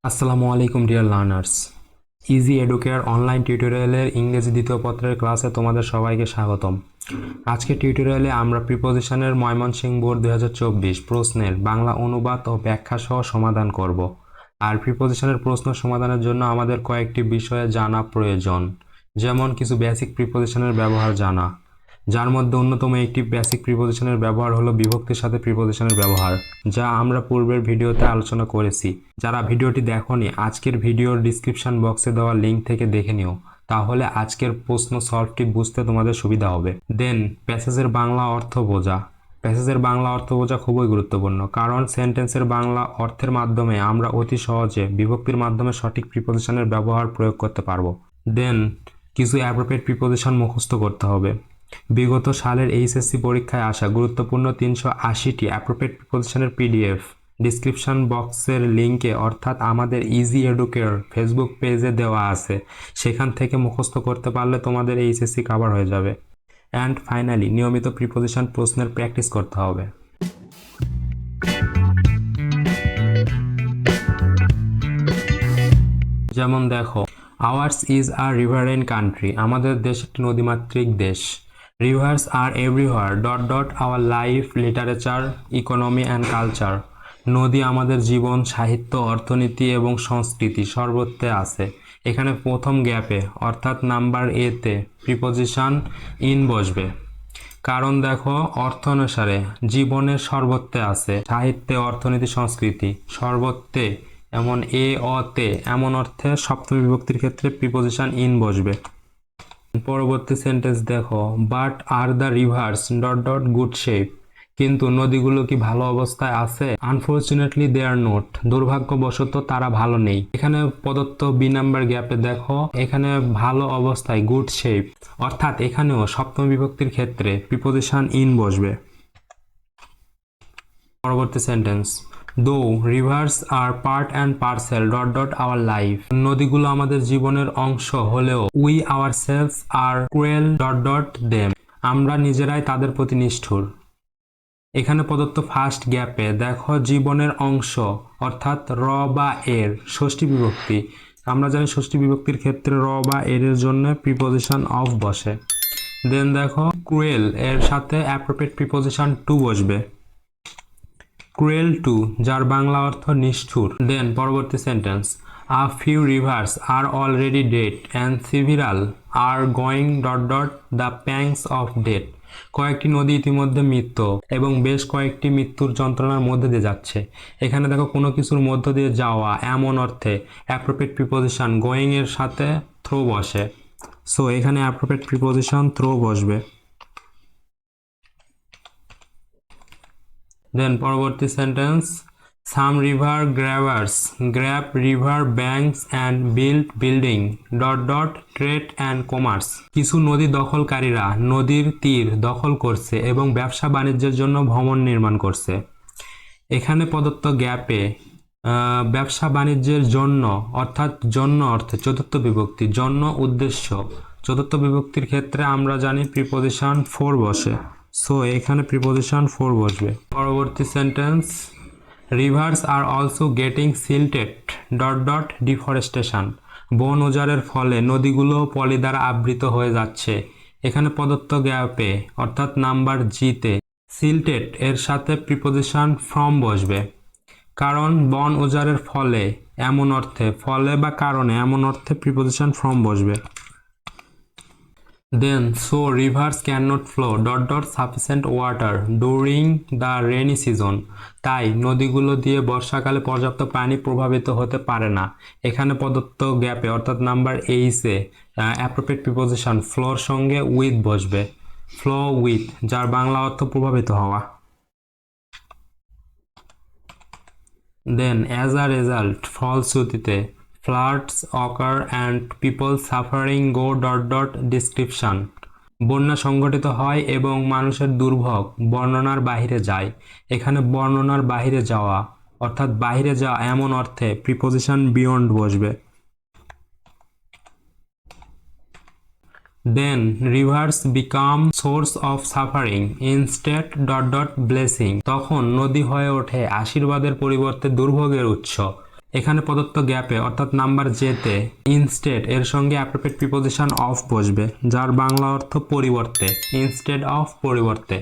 আসসালামু dear learners. Easy educare online টিউটোরিয়ালের ইংরেজি দ্বিতীয় পত্রের ক্লাসে তোমাদের সবাইকে স্বাগতম। আজকে টিউটোরিয়ালে আমরা প্রিপোজিশনের ময়মনসিংহ বোর্ড 2024 প্রশ্নের বাংলা অনুবাদ ও ব্যাখ্যা সহ সমাধান করব। আর প্রিপোজিশনের প্রশ্ন সমাধানের জন্য আমাদের কয়েকটি বিষয়ে জানা প্রয়োজন, যেমন কিছু বেসিক প্রিপোজিশনের ব্যবহার জানা, যার মধ্যে অন্যতম একটি বেসিক প্রিপোজিশনের ব্যবহার হলো বিভক্তির সাথে প্রিপোজিশনের ব্যবহার, যা আমরা পূর্বের ভিডিওতে আলোচনা করেছি। যারা ভিডিওটি দেখোনি, আজকের ভিডিওর ডিসক্রিপশন বক্সে দেওয়া লিঙ্ক থেকে দেখে নিও, তাহলে আজকের প্রশ্ন সলভটি বুঝতে তোমাদের সুবিধা হবে। দেন প্যাসেজের বাংলা অর্থ বোঝা। প্যাসেজের বাংলা অর্থ বোঝা খুবই গুরুত্বপূর্ণ, কারণ সেন্টেন্সের বাংলা অর্থের মাধ্যমে আমরা অতি সহজে বিভক্তির মাধ্যমে সঠিক প্রিপোজিশনের ব্যবহার প্রয়োগ করতে পারবো। দেন কিছু অ্যাপ্রোপ্রিয়েট প্রিপোজিশন মুখস্থ করতে হবে। বিগত সালের HSC পরীক্ষায় আসা গুরুত্বপূর্ণ 380টি অ্যাপ্রোপ্রিয়েট প্রিপোজিশনের PDF ডিসক্রিপশন বক্সের লিঙ্কে অর্থাৎ আমাদের ইজি এডুকেয়ার ফেসবুক পেজে দেওয়া আছে, সেখান থেকে মুখস্থ করতে পারলে তোমাদের HSC কভার হয়ে যাবে। অ্যান্ড ফাইনালি নিয়মিত প্রিপোজিশন প্রশ্নের প্র্যাকটিস করতে হবে। যেমন দেখো, ours is a riverine country, আমাদের দেশ একটি নদীমাতৃক দেশ। Rivers are everywhere dot dot our life, literature, economy and culture, নদী আমাদের জীবন, সাহিত্য, অর্থনীতি এবং সংস্কৃতি সর্বত্রে আছে। এখানে প্রথম গ্যাপে অর্থাৎ নাম্বার এতে প্রিপোজিশন ইন বসবে, কারণ দেখো অর্থ অনুসারে জীবনের সর্বত্রে আছে, সাহিত্যে, অর্থনীতি, সংস্কৃতি সর্বত্রে এমন এ অতে এমন অর্থে সপ্তমী বিভক্তির ক্ষেত্রে প্রিপোজিশন ইন বসবে। পরবর্তী সেন্টেন্স দেখো, but are the rivers dot dot good shape, কিন্তু নদীগুলো কি ভালো অবস্থায় আছে? আনফরচুনেটলি দে আর নট, দুর্ভাগ্যবশত তারা ভালো নেই। এখানে প্রদত্ত বি নাম্বার গ্যাপে দেখো, এখানে ভালো অবস্থায় গুড শেপ, অর্থাৎ এখানেও সপ্তম বিভক্তির ক্ষেত্রে প্রিপোজিশন ইন বসবে। পরবর্তী sentence, though rivers are part and parcel dot dot our life, নদীগুলো আমাদের জীবনের অংশ হলেও we ourselves are cruel dot dot them, আমরা নিজেরাই তাদের প্রতি নিষ্ঠুর। এখানে প্রদত্ত ফার্স্ট গ্যাপে দেখো জীবনের অংশ অর্থাৎ র বা এর ষষ্ঠী বিভক্তি, আমরা জানি ষষ্ঠী বিভক্তির ক্ষেত্রে র বা এর জন্য প্রিপোজিশন অফ বসে। দেন দেখো ক্রুয়েল এর সাথে অ্যাপ্রোপ্রিয়েট প্রিপোজিশন টু বসবে, ক্রুয়েল টু, যার বাংলা অর্থ নিষ্ঠুর। দেন পরবর্তী sentence, a few rivers are already dead and several are going dot dot the pangs of death, কয়েকটি নদী ইতিমধ্যে মৃত্যু এবং বেশ কয়েকটি মৃত্যুর যন্ত্রণার মধ্যে দিয়ে যাচ্ছে। এখানে দেখো কোনো কিছুর মধ্য দিয়ে যাওয়া এমন অর্থে অ্যাপ্রোপ্রিয়েট প্রিপোজিশন গোয়িং এর সাথে থ্রো বসে, সো এখানে অ্যাপ্রোপ্রিয়েট প্রিপোজিশন থ্রো বসবে। দেন পরবর্তী sentence, some river grabbers grab river banks and build building dot dot trade and commerce, কিছু নদী দখলকারীরা নদীর তীর দখল করছে এবং ব্যবসা বাণিজ্যের জন্য ভবন নির্মাণ করছে। এখানে প্রদত্ত গ্যাপে ব্যবসা বাণিজ্যের জন্য অর্থাৎ জন্য অর্থে চতুর্থ বিভক্তি, জন্য উদ্দেশ্য, চতুর্থ বিভক্তির ক্ষেত্রে আমরা জানি প্রিপোজিশন ফোর বসে, সো এখানে প্রিপোজিশন ফোর বসবে। পরবর্তী sentence, rivers are also getting silted dot dot deforestation, বন উজাড়ের ফলে নদীগুলো পলি দ্বারা আবৃত হয়ে যাচ্ছে। এখানে প্রদত্ত গ্যাপে অর্থাৎ নাম্বার জিতে সিল্টেড এর সাথে প্রিপোজিশন ফ্রম বসবে, কারণ বন উজাড়ের ফলে এমন অর্থে, ফলে বা কারণে এমন অর্থে প্রিপোজিশন ফ্রম বসবে। Then so rivers cannot flow dot dot sufficient water during the rainy season, তাই নদীগুলো দিয়ে বর্ষাকালে পর্যাপ্ত পানি প্রভাবিত হতে পারে না। এখানে প্রদত্ত গ্যাপে অর্থাৎ নাম্বার এইসে অ্যাপ্রোপ্রিয়েট প্রিপোজিশন ফ্লোর সঙ্গে উইথ বসবে, ফ্লো উইথ, যার বাংলা অর্থ প্রভাবিত হওয়া। দেন অ্যাজ আ রেজাল্ট ফলশ্রুতিতে floods occur and people suffering go dot dot description, বন্যা সংঘটিত হয় এবং মানুষের দুর্ভোগ বর্ণনার বাহিরে যায়। এখানে বর্ণনার বাহিরে যাওয়া অর্থাৎ বাহিরে যাওয়া এমন অর্থে প্রিপোজিশন বিয়ন্ড বসবে। Then rivers become source of suffering instead dot dot blessing, তখন নদী হয়ে ওঠে আশীর্বাদের পরিবর্তে দুর্ভোগের উৎস। এখানে প্রদত্ত গ্যাপে অর্থাৎ নাম্বার জেতে ইনস্টেড এর সঙ্গে অ্যাপ্রোপ্রিয়েট প্রিপোজিশন অফ বসবে, যার বাংলা অর্থ পরিবর্তে, ইনস্টেড অফ পরিবর্তে।